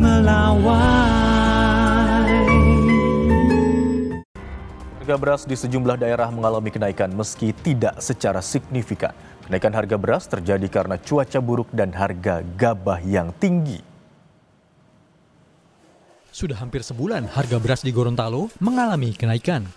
melawai. Harga beras di sejumlah daerah mengalami kenaikan meski tidak secara signifikan. Kenaikan harga beras terjadi karena cuaca buruk dan harga gabah yang tinggi. Sudah hampir sebulan harga beras di Gorontalo mengalami kenaikan.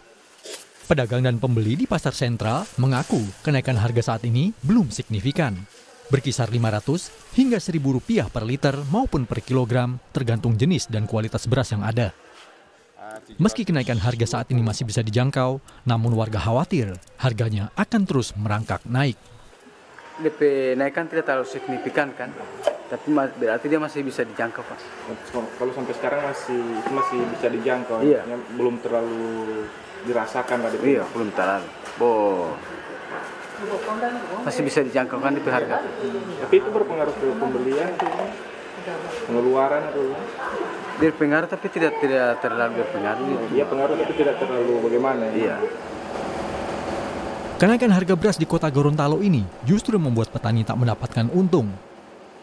Pedagang dan pembeli di pasar sentral mengaku kenaikan harga saat ini belum signifikan. Berkisar Rp500 hingga Rp1.000 per liter maupun per kilogram tergantung jenis dan kualitas beras yang ada. Meski kenaikan harga saat ini masih bisa dijangkau, namun warga khawatir harganya akan terus merangkak naik. DP naikkan tidak terlalu signifikan kan, tapi berarti dia masih bisa dijangkau, Pak. Kalau sampai sekarang masih bisa dijangkau, iya. Belum terlalu dirasakan lah. Iya, belum terlalu. Masih bisa dijangkau kan itu harga. Tapi itu berpengaruh ke pembelian, pengeluaran atau? Berpengaruh tapi tidak terlalu berpengaruh. Iya, pengaruh tapi tidak terlalu bagaimana. Iya. Kenaikan harga beras di kota Gorontalo ini justru membuat petani tak mendapatkan untung.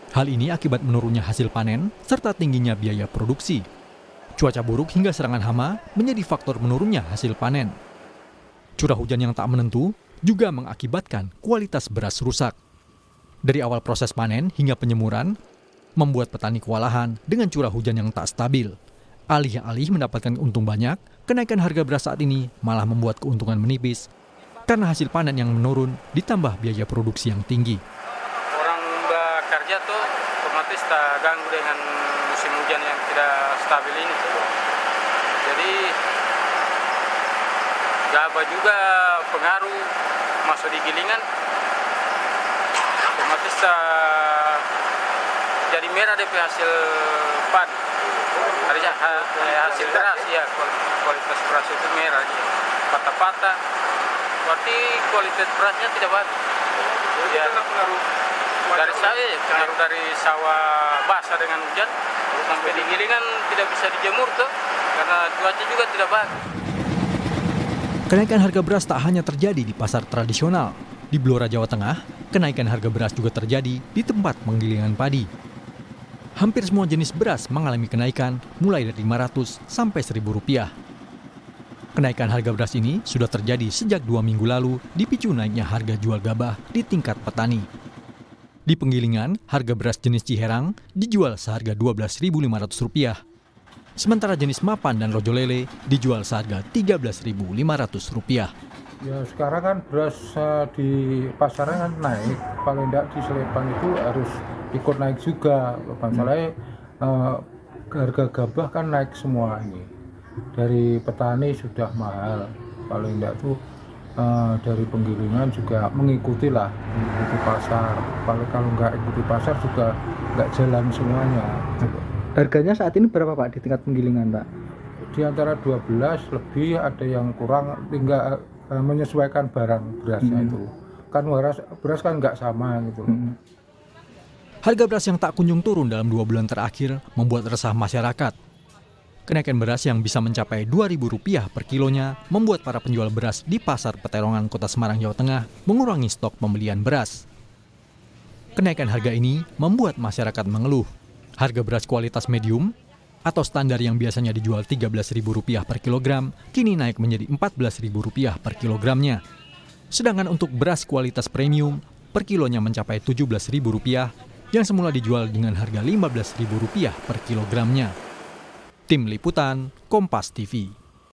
Hal ini akibat menurunnya hasil panen serta tingginya biaya produksi. Cuaca buruk hingga serangan hama menjadi faktor menurunnya hasil panen. Curah hujan yang tak menentu juga mengakibatkan kualitas beras rusak. Dari awal proses panen hingga penyemuran, membuat petani kewalahan dengan curah hujan yang tak stabil. Alih-alih mendapatkan untung banyak, kenaikan harga beras saat ini malah membuat keuntungan menipis karena hasil panen yang menurun ditambah biaya produksi yang tinggi. Orang bekerja tuh otomatis terganggu dengan musim hujan yang tidak stabil ini. Jadi gabah juga pengaruh, masuk di gilingan otomatis jadi merah dari hasil padi. Hasil beras ya, kualitas beras itu merah, patah-patah. Berarti kualitas berasnya tidak bagus. Ya, dari pengaruh dari sawah basah dengan hujan sampai di gilingan tidak bisa dijemur tuh karena cuaca juga tidak bagus. Kenaikan harga beras tak hanya terjadi di pasar tradisional. Di Blora, Jawa Tengah, kenaikan harga beras juga terjadi di tempat penggilingan padi. Hampir semua jenis beras mengalami kenaikan mulai dari Rp500 sampai Rp1.000. Kenaikan harga beras ini sudah terjadi sejak 2 minggu lalu dipicu naiknya harga jual gabah di tingkat petani. Di penggilingan, harga beras jenis Ciherang dijual seharga Rp12.500. Sementara jenis Mapan dan Rojolele dijual seharga Rp13.500. Ya sekarang kan beras di pasaran kan naik, paling tidak di Slepan itu harus ikut naik juga. Masalahnya harga gabah kan naik semua ini. Dari petani sudah mahal, paling tidak tuh dari penggilingan juga mengikuti pasar. Kalau nggak ikuti pasar juga nggak jalan semuanya. Harganya saat ini berapa Pak di tingkat penggilingan Pak? Di antara 12 lebih, ada yang kurang, tinggal menyesuaikan barang berasnya itu. Kan beras kan nggak sama gitu. Harga beras yang tak kunjung turun dalam 2 bulan terakhir membuat resah masyarakat. Kenaikan beras yang bisa mencapai Rp2.000 per kilonya membuat para penjual beras di Pasar Peterongan Kota Semarang, Jawa Tengah mengurangi stok pembelian beras. Kenaikan harga ini membuat masyarakat mengeluh. Harga beras kualitas medium atau standar yang biasanya dijual Rp13.000 per kilogram kini naik menjadi Rp14.000 per kilogramnya. Sedangkan untuk beras kualitas premium per kilonya mencapai Rp17.000 yang semula dijual dengan harga Rp15.000 per kilogramnya. Tim Liputan, Kompas TV.